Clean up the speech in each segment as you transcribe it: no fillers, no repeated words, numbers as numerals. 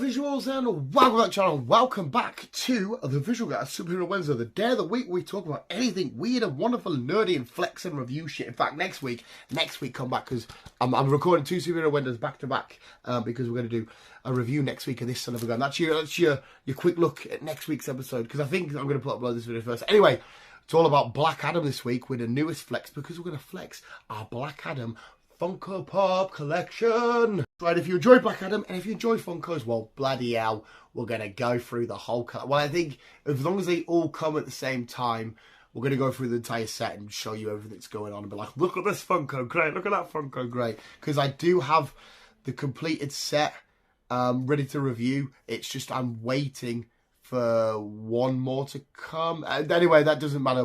visuals and welcome back to the channel. Welcome back to the Visual Guyz Superhero Wednesday, the day of the week we talk about anything weird and wonderful, nerdy and flex and review shit. In fact, next week come back because I'm recording two Superhero Wednesdays back to back because we're going to do a review next week of this son of a gun. That's your quick look at next week's episode because I think I'm going to upload this video first. Anyway, it's all about Black Adam this week with the newest flex because we're going to flex our Black Adam Funko Pop collection. Right, if you enjoy Black Adam and if you enjoy Funkos, well, bloody hell, we're going to go through the whole collection. Well, I think as long as they all come at the same time, we're going to go through the entire set and show you everything that's going on and be like, look at this Funko, great, look at that Funko, great. Because I do have the completed set ready to review. It's just I'm waiting for one more to come. Anyway, that doesn't matter.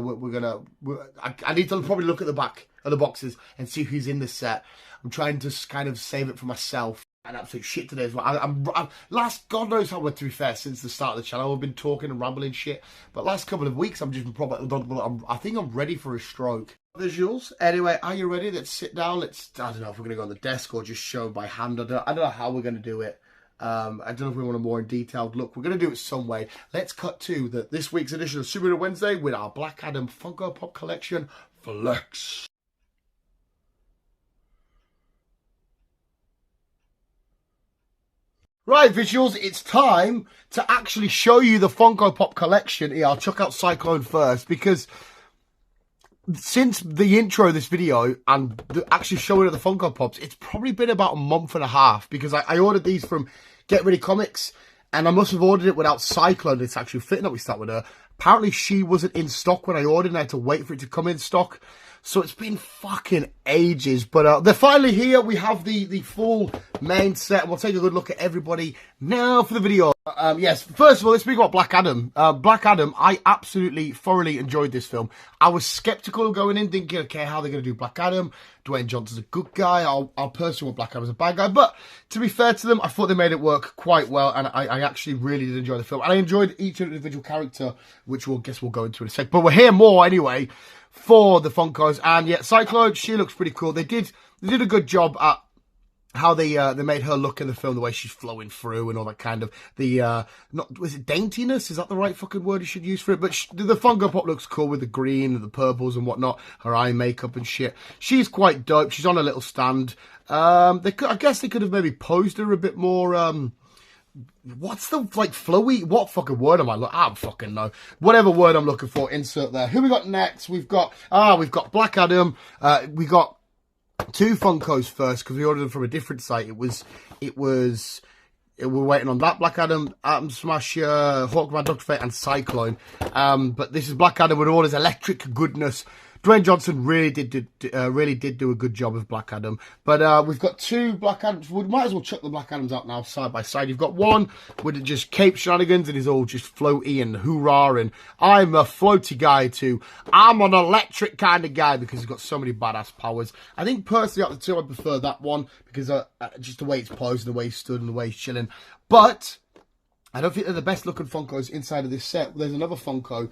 I need to probably look at the back of the boxes and see who's in the set. I'm trying to kind of save it for myself. And absolute shit today as well. I'm last God knows how, to be fair, since the start of the channel, I've been talking and rambling shit. But last couple of weeks, I'm just probably, I think I'm ready for a stroke. Visuals. Anyway, are you ready? Let's sit down. I don't know if we're going to go on the desk or just show by hand. I don't know how we're going to do it. I don't know if we want a more detailed look. We're going to do it some way. Let's cut to this week's edition of Superhero Wednesday with our Black Adam Funko Pop collection flex. Right, visuals, it's time to actually show you the Funko Pop collection. Here, I'll chuck out Cyclone first because since the intro of this video and actually showing of the Funko Pops, it's probably been about a month and a half because I ordered these from Get Ready Comics and I must have ordered it without Cyclone. It's actually fitting that we start with her. Apparently she wasn't in stock when I ordered and I had to wait for it to come in stock. So it's been fucking ages, but they're finally here. We have the full main set. We'll take a good look at everybody now for the video. Yes, first of all, let's speak about Black Adam. Black Adam, I absolutely thoroughly enjoyed this film. I was skeptical going in, thinking, okay, how are they going to do Black Adam? Dwayne Johnson's a good guy. I'll personally want Black Adam as a bad guy. But to be fair to them, I thought they made it work quite well, and I actually really did enjoy the film. And I enjoyed each individual character, which we'll go into in a sec. But we'll hear more anyway for the Funkos. And yeah, Cyclone, she looks pretty cool. They did a good job at how they made her look in the film, the way she's flowing through and all that kind of was it daintiness? Is that the right fucking word you should use for it? But the Funko Pop looks cool with the green and the purples and whatnot, her eye makeup and shit. She's quite dope. She's on a little stand. I guess they could have maybe posed her a bit more. What's the flowy? What fucking word am I looking? I don't fucking know. Whatever word I'm looking for, insert there. Who we got next? We've got Black Adam. We got two Funkos first because we ordered them from a different site. We're waiting on that Black Adam, Atom Smasher, Hawkman, Dr. Fate, and Cyclone. But this is Black Adam with all his electric goodness. Dwayne Johnson really did do a good job of Black Adam. But we've got two Black Adams. We might as well chuck the Black Adams out now side by side. You've got one with just cape shenanigans and he's all just floaty and hoorah and I'm a floaty guy too. I'm an electric kind of guy because he's got so many badass powers. I think personally out of the two I prefer that one because just the way it's posed and the way he's stood and the way he's chilling. But I don't think they're the best looking Funkos inside of this set. There's another Funko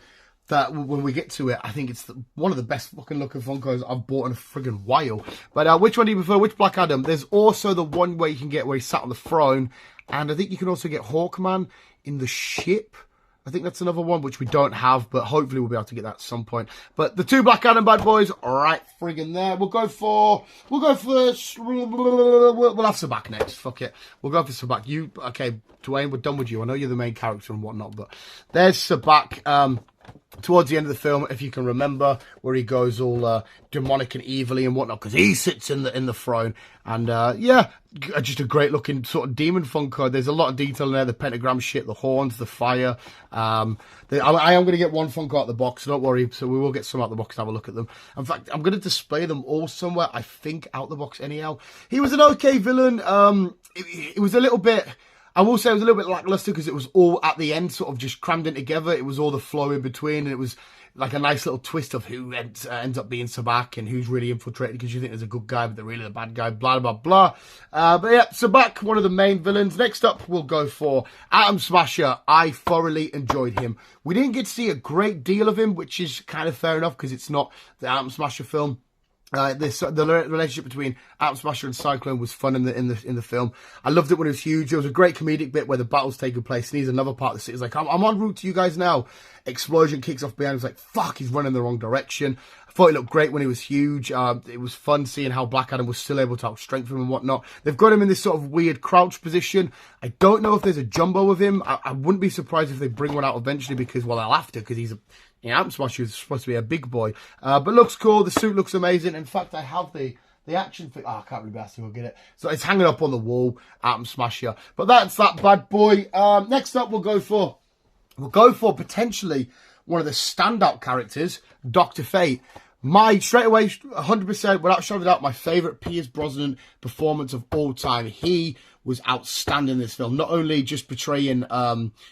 that when we get to it, I think it's one of the best fucking looking Funkos I've bought in a friggin' while. But which one do you prefer? Which Black Adam? There's also the one where you can get where he sat on the throne. And I think you can also get Hawkman in the ship. I think that's another one which we don't have, but hopefully we'll be able to get that at some point. But the two Black Adam bad boys, right friggin' there. We'll have Sabak next. Fuck it. We'll go for Sabak. Okay, Dwayne, we're done with you. I know you're the main character and whatnot, but there's Sabak. Towards the end of the film, if you can remember, where he goes all demonic and evilly and whatnot, because he sits in the throne. And yeah, just a great looking sort of demon Funko. There's a lot of detail in there, the pentagram shit, the horns, the fire. I am going to get one Funko out of the box, so don't worry. So we will get some out of the box and have a look at them. In fact, I'm going to display them all somewhere, I think, out the box anyhow. He was an okay villain. It was a little bit... I will say it was a little bit lackluster because it was all at the end sort of just crammed in together. It was all the flow in between and it was like a nice little twist of who ends up being Sabak and who's really infiltrated because you think there's a good guy but they're really the bad guy, blah, blah, blah. But yeah, Sabak, one of the main villains. Next up, we'll go for Atom Smasher. I thoroughly enjoyed him. We didn't get to see a great deal of him, which is kind of fair enough because it's not the Atom Smasher film. The relationship between Atom Smasher and Cyclone was fun in the film. I loved it when it was huge. There was a great comedic bit where the battle's taking place, and he's another part of the city. He's like, I'm en route to you guys now. Explosion kicks off behind. He's like, fuck, he's running the wrong direction. I thought it looked great when he was huge. It was fun seeing how Black Adam was still able to outstrength him and whatnot. They've got him in this sort of weird crouch position. I don't know if there's a jumbo of him. I wouldn't be surprised if they bring one out eventually because, well, they'll have to because he's Atom Smasher is supposed to be a big boy. But looks cool. The suit looks amazing. In fact, I have the action figure. Oh, I can't really be asked to go get it. So it's hanging up on the wall, Atom Smasher. But that's that bad boy. Next up, we'll go for potentially one of the standout characters, Dr. Fate. Straight away, 100%, without shouting out, my favourite Pierce Brosnan performance of all time. He was outstanding in this film. Not only just portraying,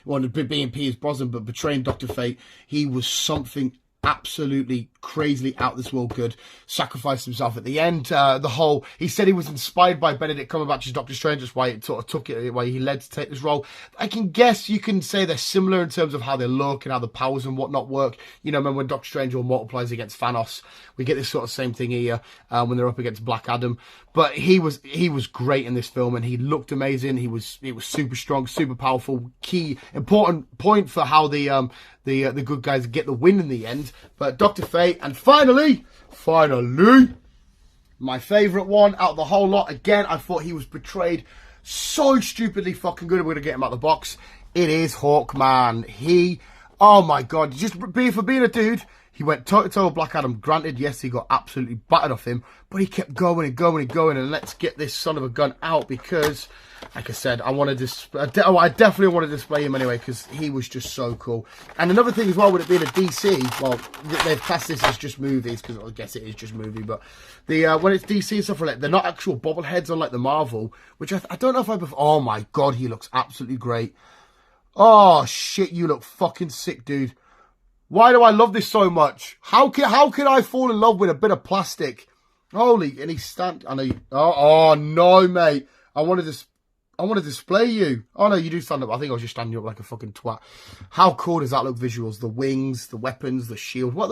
being Pierce Brosnan, but portraying Dr. Fate. He was something absolutely crazily out this world good. Sacrificed himself at the end. He said he was inspired by Benedict Cumberbatch's Doctor Strange. That's why it sort of took it, why he led to take this role. I can guess you can say they're similar in terms of how they look and how the powers and whatnot work. You know, remember when Doctor Strange all multiplies against Thanos? We get this sort of same thing here when they're up against Black Adam. But he was great in this film, and he looked amazing. He was super strong, super powerful. Key important point for how the good guys get the win in the end. But Dr. Fate, and finally, my favourite one out of the whole lot. Again, I thought he was portrayed so stupidly fucking good. We're gonna get him out of the box. It is Hawkman. Oh my god, for being a dude. He went toe-to-toe with Black Adam. Granted, yes, he got absolutely battered off him, but he kept going and going and going. And let's get this son of a gun out because, like I said, I definitely want to display him anyway because he was just so cool. And another thing as well, with it being a DC, well, they've classed this as just movies because I guess it is just movie. But when it's DC and stuff like that, they're not actual bobbleheads on like the Marvel, which I don't know if oh my god, he looks absolutely great. Oh shit, you look fucking sick, dude. Why do I love this so much? How can I fall in love with a bit of plastic? Holy, and he's I know you. Oh no, mate. I want to display you. Oh no, you do stand up. I think I was just standing up like a fucking twat. How cool does that look? Visuals, the wings, the weapons, the shield. What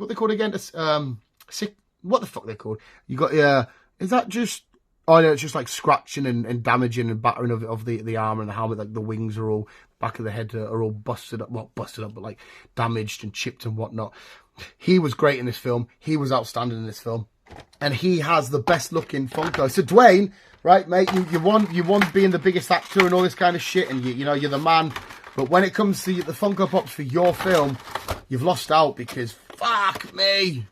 they called again? What the fuck they called? You got is that just? Oh no, it's just like scratching and damaging and battering of the armor and the helmet. Like the wings are all, back of the head are all busted up. Well, busted up, but like damaged and chipped and whatnot. He was great in this film. He was outstanding in this film. And he has the best looking Funko. So Dwayne, right, mate, you won being the biggest actor and all this kind of shit, and you know you're the man. But when it comes to the Funko Pops for your film, you've lost out because fuck me,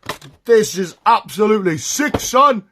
this is absolutely sick, son.